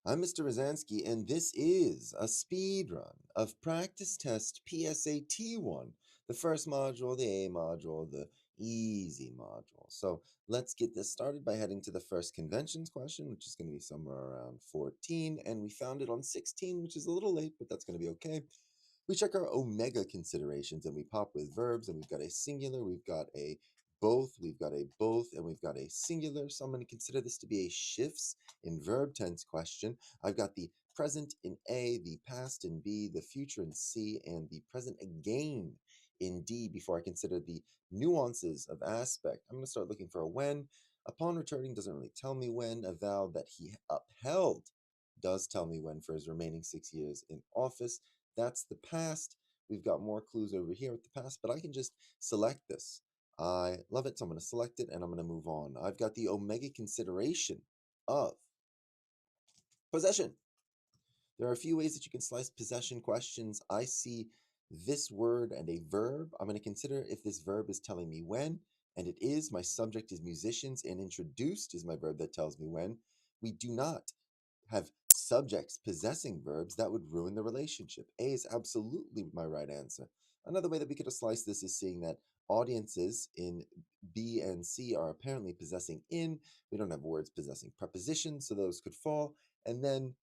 I'm Mr. Rosansky, and this is a speed run of Practice Test PSAT 1, the first module, the A module, the easy module. So let's get this started by heading to the first conventions question, which is going to be somewhere around 14, and we found it on 16, which is a little late, but that's going to be okay. We check our omega considerations, and we pop with verbs, and we've got a singular, we've got a both, we've got a both, and we've got a singular. So I'm going to consider this to be a shifts in verb tense question. I've got the present in A, the past in B, the future in C, and the present again in D before I consider the nuances of aspect. I'm going to start looking for a when. Upon returning doesn't really tell me when. A vow that he upheld does tell me when for his remaining 6 years in office. That's the past. We've got more clues over here with the past, but I can just select this. I love it, so I'm going to select it and I'm going to move on. I've got the omega consideration of possession. There are a few ways that you can slice possession questions. I see this word and a verb. I'm going to consider if this verb is telling me when, and it is. My subject is musicians, and introduced is my verb that tells me when. We do not have subjects possessing verbs. That would ruin the relationship. A is absolutely my right answer. Another way that we could have sliced this is seeing that audiences in B and C are apparently possessing in. We don't have words possessing prepositions, so those could fall. And then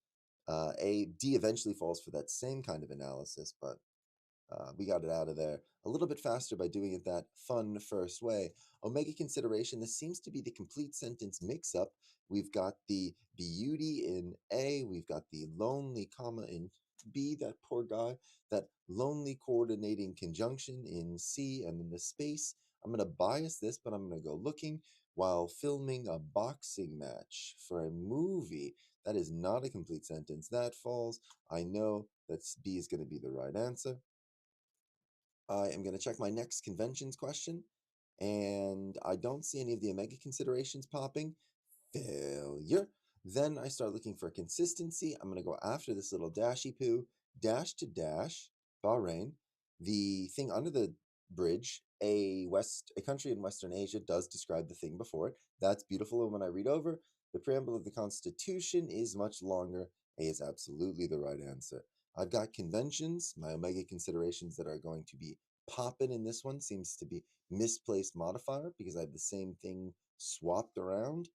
D eventually falls for that same kind of analysis, but we got it out of there a little bit faster by doing it that fun first way. Omega consideration, this seems to be the complete sentence mix-up. We've got the beauty in A, we've got the lonely comma in B, that poor guy, that lonely coordinating conjunction in C, and then the space. I'm going to bias this, but I'm going to go looking while filming a boxing match for a movie. That is not a complete sentence. That falls. I know that B is going to be the right answer. I am going to check my next conventions question, and I don't see any of the omega considerations popping. Failure. Then I start looking for consistency. I'm going to go after this little dashy poo, dash to dash, Bahrain. The thing under the bridge, a country in Western Asia, does describe the thing before it. That's beautiful. And when I read over, the preamble of the Constitution is much longer. A is absolutely the right answer. I've got conventions, my omega considerations that are going to be popping in this one seems to be misplaced modifier because I have the same thing swapped around.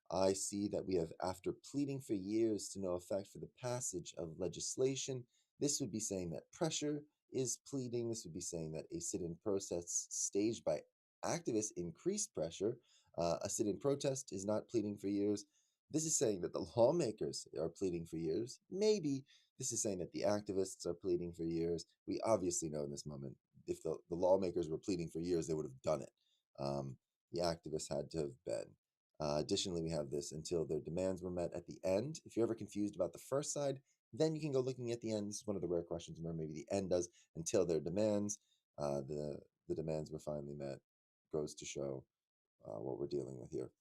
I see that we have after pleading for years to no effect for the passage of legislation. This would be saying that pressure is pleading. This would be saying that a sit-in protest staged by activists increased pressure. A sit-in protest is not pleading for years. This is saying that the lawmakers are pleading for years. Maybe this is saying that the activists are pleading for years. We obviously know in this moment, if the lawmakers were pleading for years, they would have done it. The activists had to have been. Additionally, we have this until their demands were met at the end. If you're ever confused about the first side, then you can go looking at the end. This is one of the rare questions where maybe the end does until their demands. The demands were finally met. Goes to show what we're dealing with here.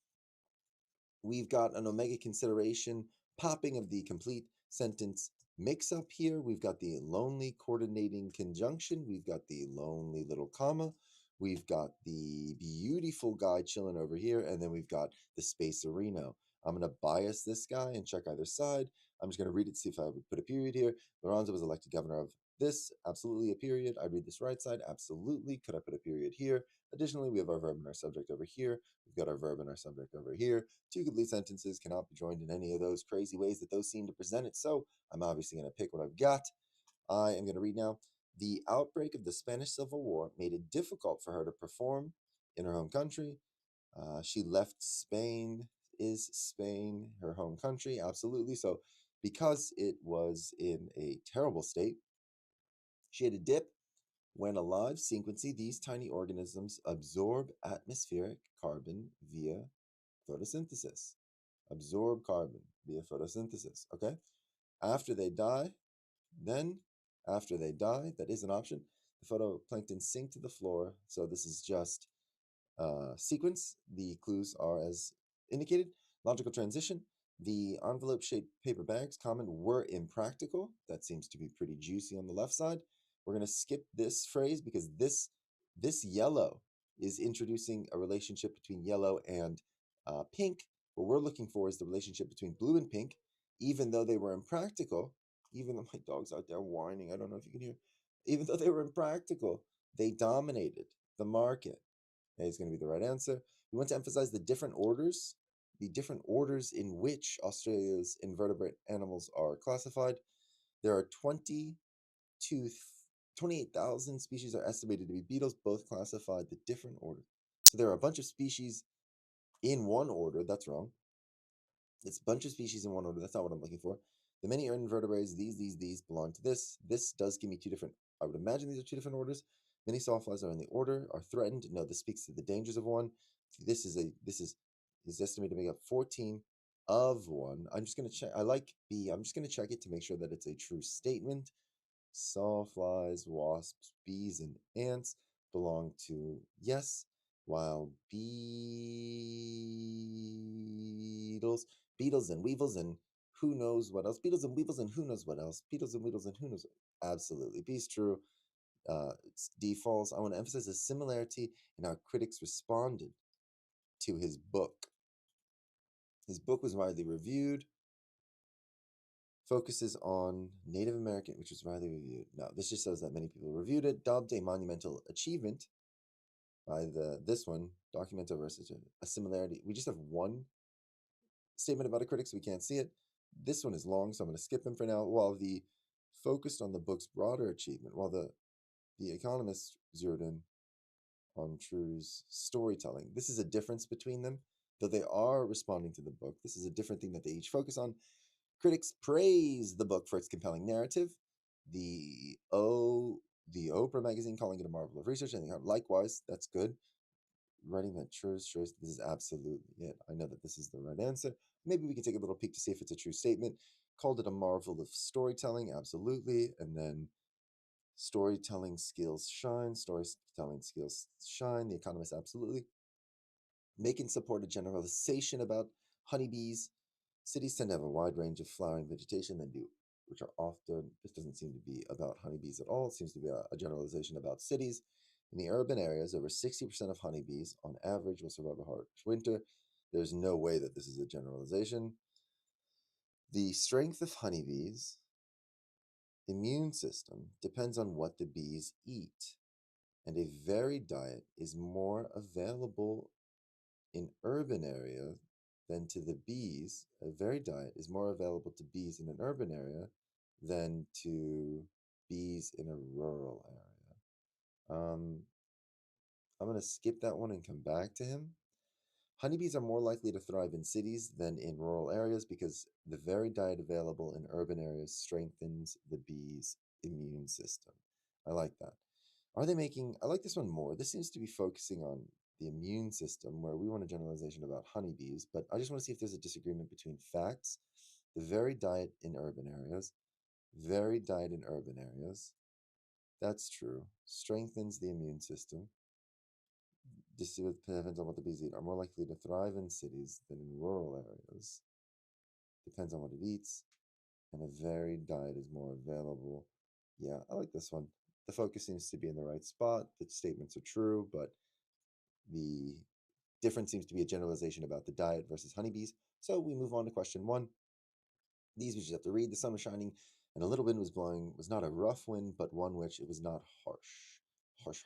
We've got an omega consideration popping of the complete sentence mix up here. We've got the lonely coordinating conjunction. We've got the lonely little comma. We've got the beautiful guy chilling over here. And then we've got the spacerino. I'm going to bias this guy and check either side. I'm just going to read it, see if I would put a period here. Lorenzo was elected governor of this. Absolutely a period. I read this right side. Absolutely. Could I put a period here? Additionally, we have our verb and our subject over here. We've got our verb and our subject over here. Two complete sentences cannot be joined in any of those crazy ways that those seem to present it. So I'm obviously going to pick what I've got. I am going to read now. The outbreak of the Spanish Civil War made it difficult for her to perform in her home country. She left Spain. Is Spain her home country? Absolutely. So because it was in a terrible state, she had a dip. When alive, sequencing, these tiny organisms absorb atmospheric carbon via photosynthesis. Absorb carbon via photosynthesis. Okay. After they die, then after they die, that is an option. The photoplankton sink to the floor. So this is just sequence. The clues are as indicated. Logical transition. The envelope-shaped paper bags, common, were impractical. That seems to be pretty juicy on the left side. We're going to skip this phrase because this yellow is introducing a relationship between yellow and pink. What we're looking for is the relationship between blue and pink. even though they were impractical, even though my dog's out there whining, I don't know if you can hear, even though they were impractical, they dominated the market. A is going to be the right answer. We want to emphasize the different orders in which Australia's invertebrate animals are classified. There are 28,000 species are estimated to be beetles, both classified the different order. So there are a bunch of species in one order. That's wrong. It's a bunch of species in one order. That's not what I'm looking for. The many invertebrates, these belong to this. This does give me two different, I would imagine these are two different orders. Many sawflies are in the order, are threatened. No, this speaks to the dangers of one. This is estimated to make up 14 of one. I'm just going to check. I like B. I'm just going to check it to make sure that it's a true statement. Sawflies, wasps, bees, and ants belong to yes, while beetles and weevils and who knows what else, beetles and weevils and who knows what else, beetles and weevils and who knows what, absolutely. B is true. It's D false. I want to emphasize the similarity in how critics responded to his book. His book was widely reviewed. Focuses on Native American, which was widely reviewed. No, this just says that many people reviewed it. Dubbed a monumental achievement by this one, Documento versus a similarity. We just have one statement about a critic, so we can't see it. This one is long, so I'm going to skip him for now. While the focused on the book's broader achievement, while the Economist zeroed in on True's storytelling. This is a difference between them, though they are responding to the book. This is a different thing that they each focus on. Critics praise the book for its compelling narrative. The Oprah magazine calling it a marvel of research, and likewise, that's good. Writing that truth shows this is absolutely it. I know that this is the right answer. Maybe we can take a little peek to see if it's a true statement. Called it a marvel of storytelling, absolutely. And then storytelling skills shine. The Economist, absolutely. Making support a generalization about honeybees. Cities tend to have a wide range of flowering vegetation than do, which are often, this doesn't seem to be about honeybees at all. It seems to be a generalization about cities. In the urban areas, over 60% of honeybees, on average, will survive a harsh winter. There's no way that this is a generalization. The strength of honeybees' immune system depends on what the bees eat, and a varied diet is more available in urban areas than to the bees. A varied diet is more available to bees in an urban area than to bees in a rural area. I'm going to skip that one and come back to him. Honeybees are more likely to thrive in cities than in rural areas because the varied diet available in urban areas strengthens the bees' immune system. I like that. I like this one more. This seems to be focusing on the immune system, where we want a generalization about honeybees, but I just want to see if there's a disagreement between facts. The varied diet in urban areas. Varied diet in urban areas. That's true. Strengthens the immune system. This depends on what the bees eat. Are more likely to thrive in cities than in rural areas. Depends on what it eats. And a varied diet is more available. Yeah, I like this one. The focus seems to be in the right spot. The statements are true, but the difference seems to be a generalization about the diet versus honeybees. So we move on to question 1. These we just have to read. The sun was shining and a little wind was blowing. It was not a rough wind, but one which it was not harsh. Harsh.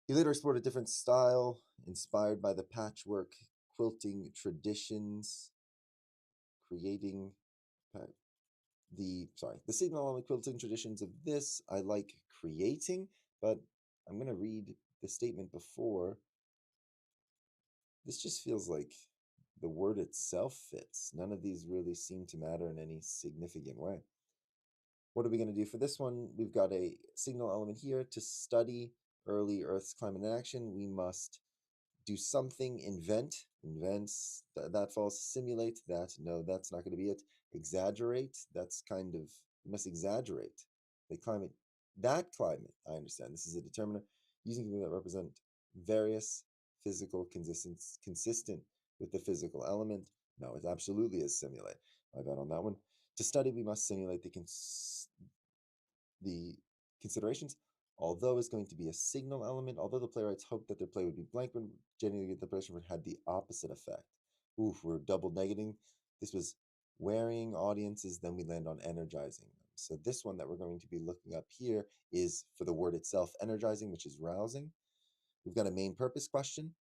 He later explored a different style, inspired by the patchwork quilting traditions, creating the signal element quilting traditions of this. I like creating, but I'm going to read the statement before. This just feels like the word itself fits. None of these really seem to matter in any significant way. What are we going to do for this one? We've got a signal element here. To study early Earth's climate in action, we must do something, invents, that false, simulate, that, no, that's not going to be it. Exaggerate, that's kind of, you must exaggerate the climate, I understand. This is a determiner, using things that represent various physical consistent with the physical element. No, it absolutely is simulate. My bad on that one. To study, we must simulate the considerations. Although it's going to be a signal element, although the playwrights hoped that their play would be blank, when generally the person had the opposite effect. Oof, we're double negating. This was wearying audiences, then we land on energizing them. So this one that we're going to be looking up here is for the word itself, energizing, which is rousing. We've got a main purpose question.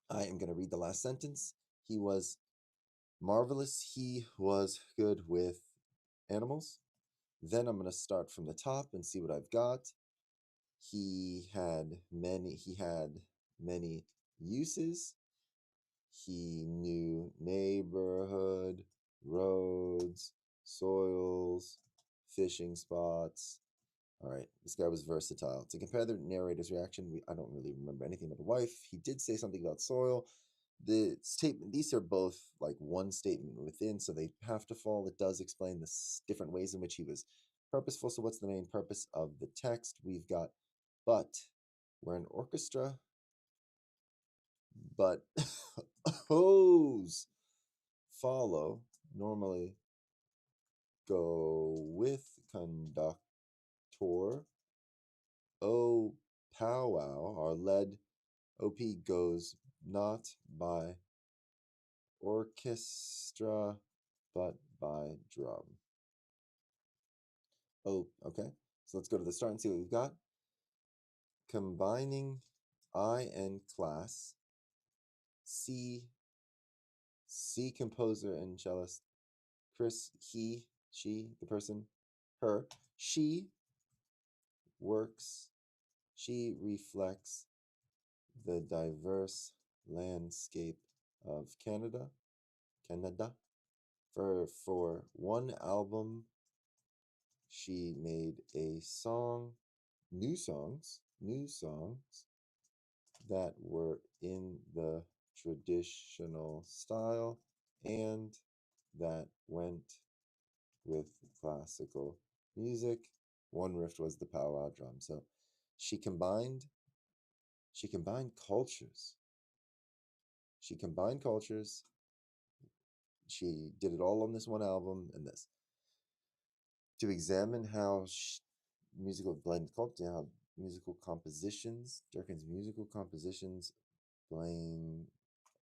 I am going to read the last sentence. He was marvelous. He was good with animals. Then I'm going to start from the top and see what I've got. He had many uses. He knew neighborhood, roads, soils, fishing spots. All right, this guy was versatile. To compare the narrator's reaction, I don't really remember anything about the wife. He did say something about soil. The statement, these are both like one statement within, so they have to fall. It does explain the different ways in which he was purposeful. So what's the main purpose of the text? We've got, but we're an orchestra, but hose follow, normally go with conductor. O powwow, our lead OP goes not by orchestra, but by drum. Oh, okay. So let's go to the start and see what we've got. Combining I and class, C composer and cellist, Chris, he, she, the person, her, she works, she reflects the diverse landscape of Canada. For one album, she made a song, new songs that were in the traditional style and that went with classical music. One riff was the powwow drum. So she combined cultures. She did it all on this one album and this. To examine how musical blend culture, how musical compositions, Durkin's musical compositions blame.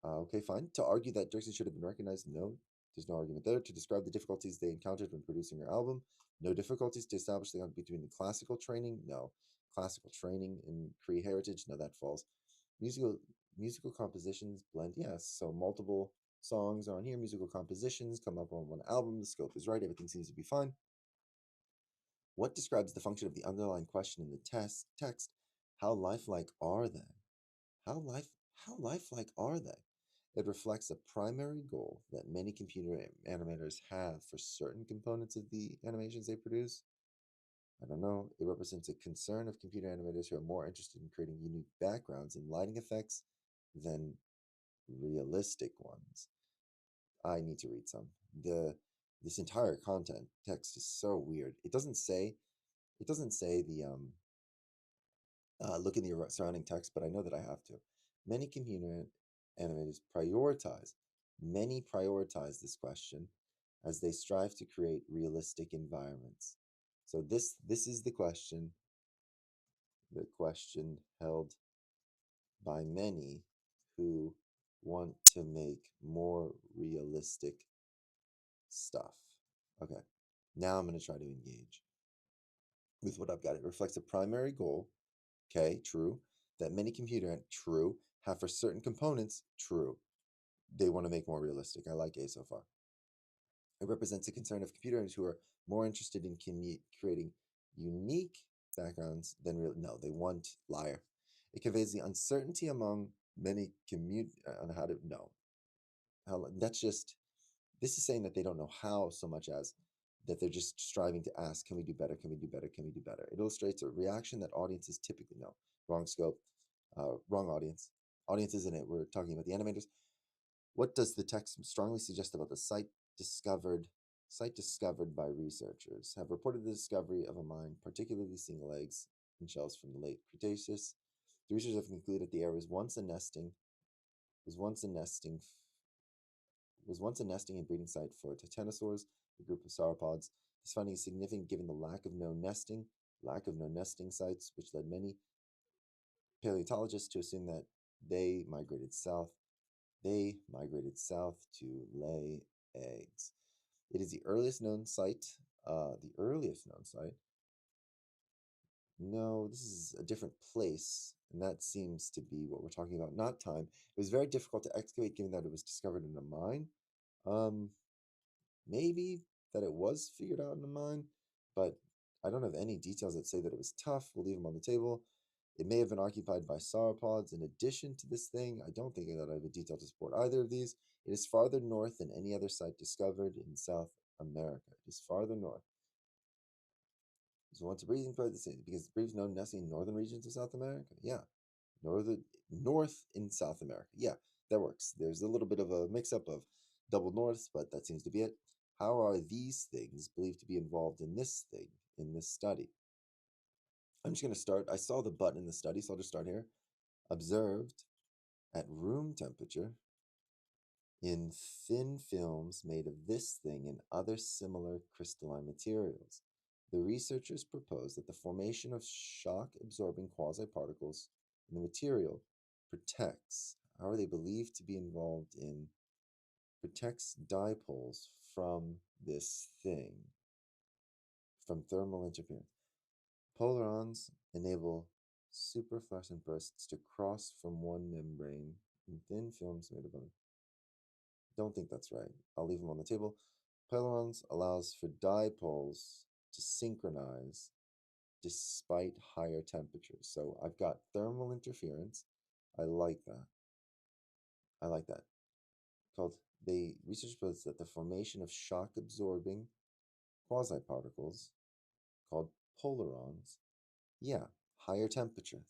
Okay, fine. To argue that Dirksen should have been recognized, no, there's no argument there. To describe the difficulties they encountered when producing her album, no difficulties. To establish the link between the classical training, no. Classical training and Cree heritage, no, that falls. Musical compositions blend, yes. So multiple songs are on here, musical compositions come up on one album, the scope is right, everything seems to be fine. What describes the function of the underlying question in the text? How lifelike are they? How lifelike are they? It reflects a primary goal that many computer animators have for certain components of the animations they produce. I don't know. It represents a concern of computer animators who are more interested in creating unique backgrounds and lighting effects than realistic ones. I need to read some. This entire content text is so weird. It doesn't say the look in the surrounding text, but I know that I have to. Many computer animators prioritize this question as they strive to create realistic environments. So this is the question held by many who want to make more realistic stuff. Okay, now I'm going to try to engage with what I've got. It reflects a primary goal, okay, true, that many true, have for certain components, true. They want to make more realistic. I like A so far. It represents a concern of computers who are more interested in creating unique backgrounds than real. No, they want liar. It conveys the uncertainty among many on how to know. That's just, this is saying that they don't know how so much as that they're just striving to ask, can we do better? Can we do better? Can we do better? It illustrates a reaction that audiences typically know. Wrong scope, wrong audience. Audience isn't it. We're talking about the animators. What does the text strongly suggest about the site discovered by researchers have reported the discovery of a mine, particularly single eggs and shells from the late Cretaceous. The researchers have concluded the area was once a nesting and breeding site for titanosaurs, a group of sauropods. This finding is significant given the lack of known nesting sites, which led many paleontologists to assume that they migrated south to lay eggs. It is the earliest known site. The earliest known site. No, this is a different place, and that seems to be what we're talking about, not time. It was very difficult to excavate given that it was discovered in a mine. Maybe that it was figured out in a mine, but I don't have any details that say that it was tough. We'll leave them on the table. It may have been occupied by sauropods in addition to this thing. I don't think that I have a detail to support either of these. It is farther north than any other site discovered in South America. It is farther north. So what's a breeding place? Because it breeds known nesting in northern regions of South America. Yeah, north in South America. Yeah, that works. There's a little bit of a mix-up of double norths, but that seems to be it. How are these things believed to be involved in this thing, in this study? I'm just going to start. I saw the button in the study, so I'll just start here. Observed at room temperature in thin films made of this thing and other similar crystalline materials. The researchers proposed that the formation of shock-absorbing quasi-particles in the material protects, how are they believed to be involved in, protects dipoles from this thing, from thermal interference. Polarons enable superfluorescent bursts to cross from one membrane in thin films made of them. Don't think that's right. I'll leave them on the table. Polarons allows for dipoles to synchronize despite higher temperatures. So I've got thermal interference. I like that. I like that. Research shows that the formation of shock-absorbing quasi-particles called polarons, yeah, higher temperature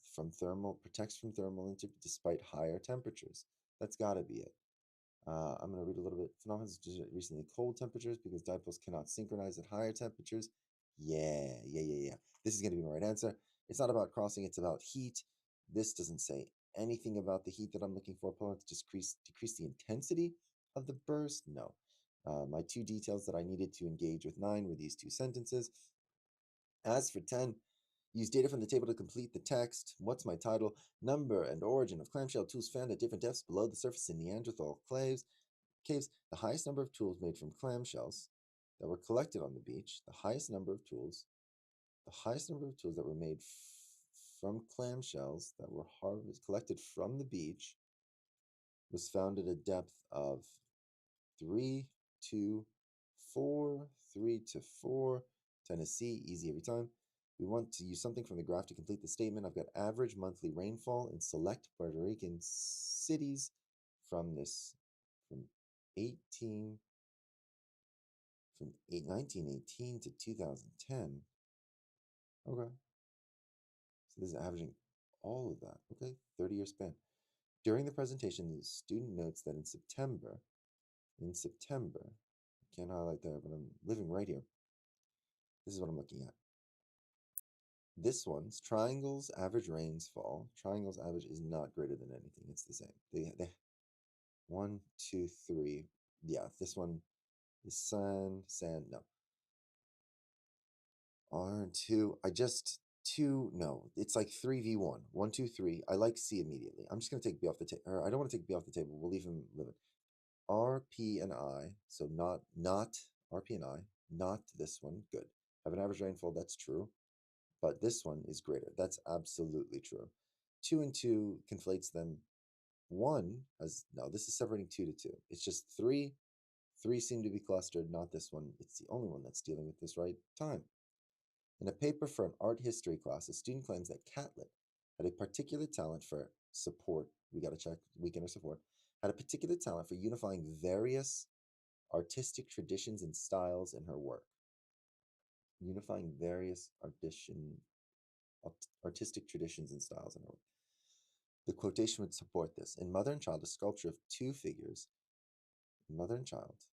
protects from thermal despite higher temperatures. That's got to be it. I'm going to read a little bit. Phenomena recently cold temperatures because dipoles cannot synchronize at higher temperatures. Yeah. This is going to be my right answer. It's not about crossing, it's about heat. This doesn't say anything about the heat that I'm looking for. Polarons decrease the intensity of the burst. No. My two details that I needed to engage with 9 were these two sentences. As for 10, use data from the table to complete the text. What's my title? Number and origin of clamshell tools found at different depths below the surface in Neanderthal caves. The highest number of tools made from clamshells that were collected on the beach. The highest number of tools that were made from clamshells that were collected from the beach was found at a depth of 3 to 4, 3 to 4, Tennessee, easy every time. We want to use something from the graph to complete the statement. I've got average monthly rainfall in select Puerto Rican cities from 1918 to 2010. Okay. So this is averaging all of that. Okay, 30-year span. During the presentation, the student notes that in September, I can't highlight there, but I'm living right here. This is what I'm looking at. This one's triangles average rainfall. Triangles average is not greater than anything. It's the same. They 1, 2, 3. Yeah, this one is sand. No. R2. No. It's like 3v1. 1, 2, 3. I like C immediately. I'm just going to take B off the table. Or I don't want to take B off the table. We'll leave him living. R, P, and I. So not R, P, and I. Not this one. Good. Have an average rainfall. That's true. But this one is greater. That's absolutely true. 2 and 2 conflates them. 1 has, no, this is separating 2 to 2. It's just 3. 3 seem to be clustered, not this one. It's the only one that's dealing with this right time. In a paper for an art history class, a student claims that Catlett had a particular talent for support. We got to check weekend or support. Had a particular talent for unifying various artistic traditions and styles in her work. Unifying various artistic traditions and styles in her work. The quotation would support this. In Mother and Child, a sculpture of 2 figures, Mother and Child,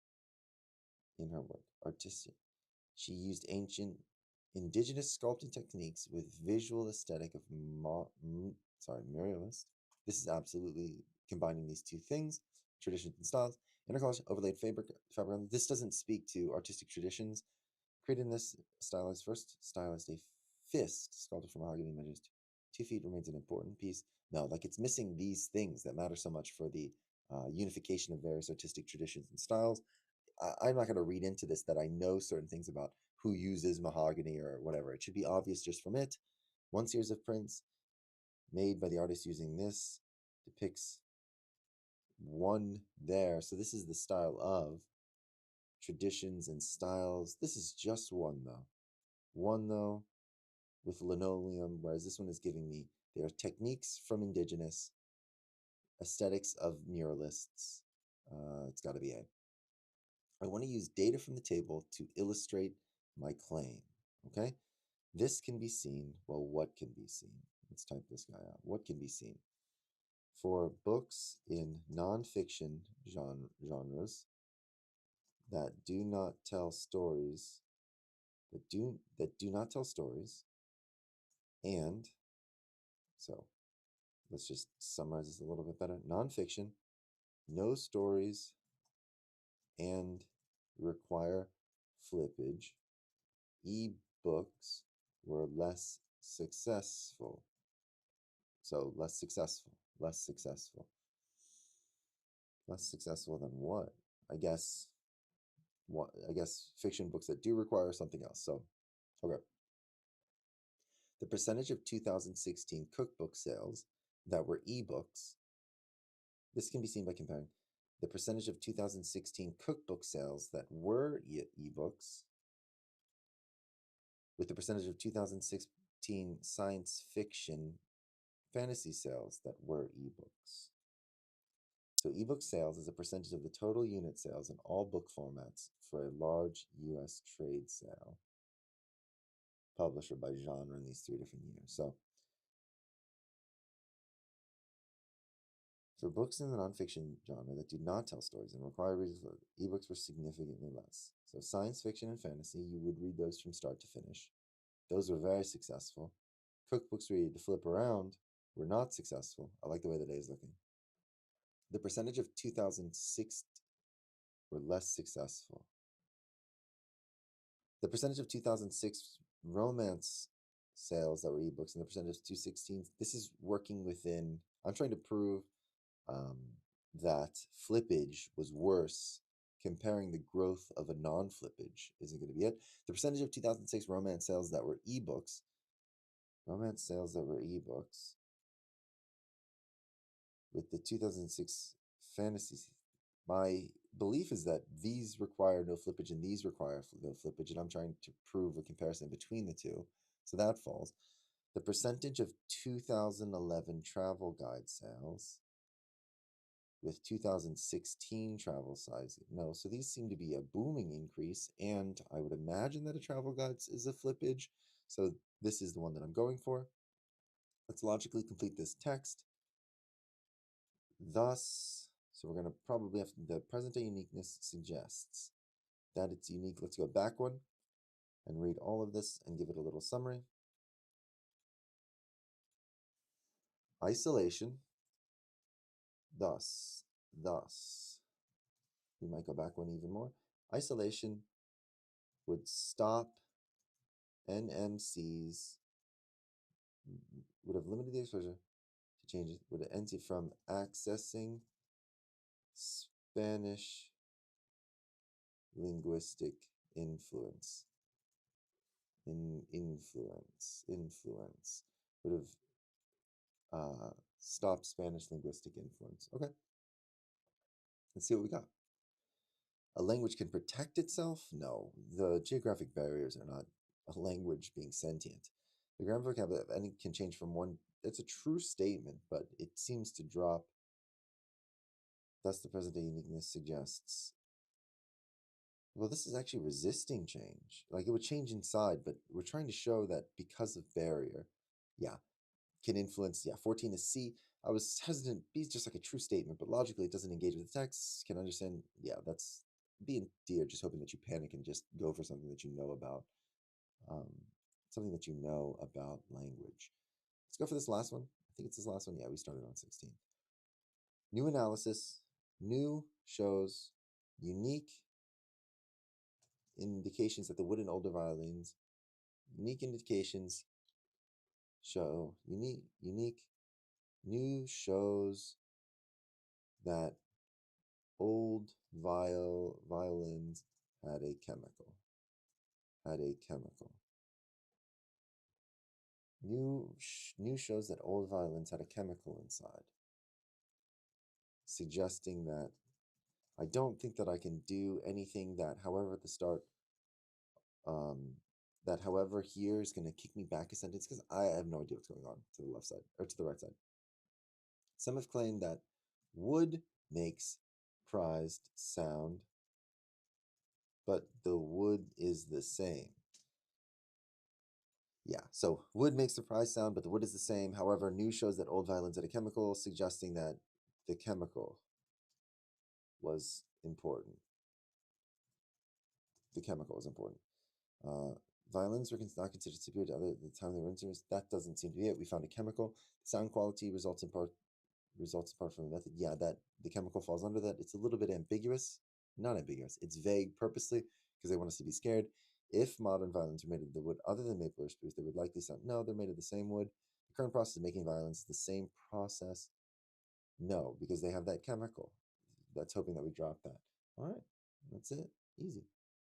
in her work, artistic. She used ancient indigenous sculpting techniques with visual aesthetic of muralist. This is absolutely combining these two things, traditions and styles. Intercollage, overlaid fabric. This doesn't speak to artistic traditions. Creating this stylized a fist sculpted from mahogany measures 2 feet remains an important piece. No, like it's missing these things that matter so much for the unification of various artistic traditions and styles. I'm not going to read into this that I know certain things about who uses mahogany or whatever. It should be obvious just from it. One series of prints made by the artist using this depicts one there. So this is the style of traditions and styles. This is just one though. One though with linoleum, whereas this one is giving me their techniques from indigenous, aesthetics of muralists. It's got to be A. I want to use data from the table to illustrate my claim. Okay? This can be seen. Well, what can be seen? Let's type this guy out. What can be seen? For books in nonfiction genres that do not tell stories, that do not tell stories, and so let's just summarize this a little bit better. Nonfiction, no stories, and require flippage. E-books were less successful. So less successful. Less successful than what? I guess fiction books that do require something else. So, okay. The percentage of 2016 cookbook sales that were ebooks. This can be seen by comparing the percentage of 2016 cookbook sales that were ebooks with the percentage of 2016 science fiction fantasy sales that were ebooks. So ebook sales is a percentage of the total unit sales in all book formats for a large U.S. trade sale, publisher by genre in these 3 different years. So for books in the nonfiction genre that do not tell stories and require readers, ebooks were significantly less. So science fiction and fantasy, you would read those from start to finish. Those were very successful. Cookbooks where you had to flip around were not successful. I like the way the day is looking. The percentage of 2006 were less successful. The percentage of 2006 romance sales that were ebooks and the percentage of 2016, this is working within, I'm trying to prove that flippage was worse. Comparing the growth of a non-flippage isn't going to be it. The percentage of 2006 romance sales that were ebooks, with the 2006 fantasy, my belief is that these require no flippage and these require no flippage, and I'm trying to prove a comparison between the two, so that falls. The percentage of 2011 travel guide sales with 2016 travel size, no, so these seem to be a booming increase, and I would imagine that a travel guide is a flippage, so this is the one that I'm going for. Let's logically complete this text. Thus, so we're going to probably have the present day uniqueness suggests that it's unique. Let's go back one and read all of this and give it a little summary. Isolation, thus, we might go back one even more. Isolation would stop NMCs, would have limited the exposure to changes, would have ended from accessing Spanish linguistic influence. Influence would have stopped Spanish linguistic influence. Okay, let's see what we got. A language can protect itself? No, the geographic barriers are not a language being sentient. The grammar vocabulary of any can change from one. It's a true statement, but it seems to drop. Thus, the present day uniqueness suggests. Well, this is actually resisting change. Like it would change inside, but we're trying to show that because of barrier, yeah, can influence. Yeah, 14 is C. I was hesitant. B is just like a true statement, but logically it doesn't engage with the text. Can understand. Yeah, that's B and D are just hoping that you panic and just go for something that you know about. Language. Let's go for this last one. I think it's this last one. Yeah, we started on 16. New analysis. New shows unique indications that the wooden older violins. Unique indications show unique. New shows that old violins had a chemical. New shows that old violins had a chemical inside, suggesting that I don't think that I can do anything that, however, at the start, that however here is going to kick me back a sentence because I have no idea what's going on to the left side or to the right side. Some have claimed that wood makes prized sound, but the wood is the same. Yeah, so wood makes the prize sound, but the wood is the same. However, news shows that old violins had a chemical, suggesting that the chemical was important. The chemical was important. Violins were not considered superior to other at the time they were instruments. That doesn't seem to be it. We found a chemical. Sound quality results apart from the method. Yeah, that the chemical falls under that. It's a little bit ambiguous. Not ambiguous. It's vague purposely because they want us to be scared. If modern violins were made of the wood other than maple or spruce, they would likely sound. No, they're made of the same wood. The current process of making violins is the same process. No, because they have that chemical. That's hoping that we drop that. All right, that's it. Easy.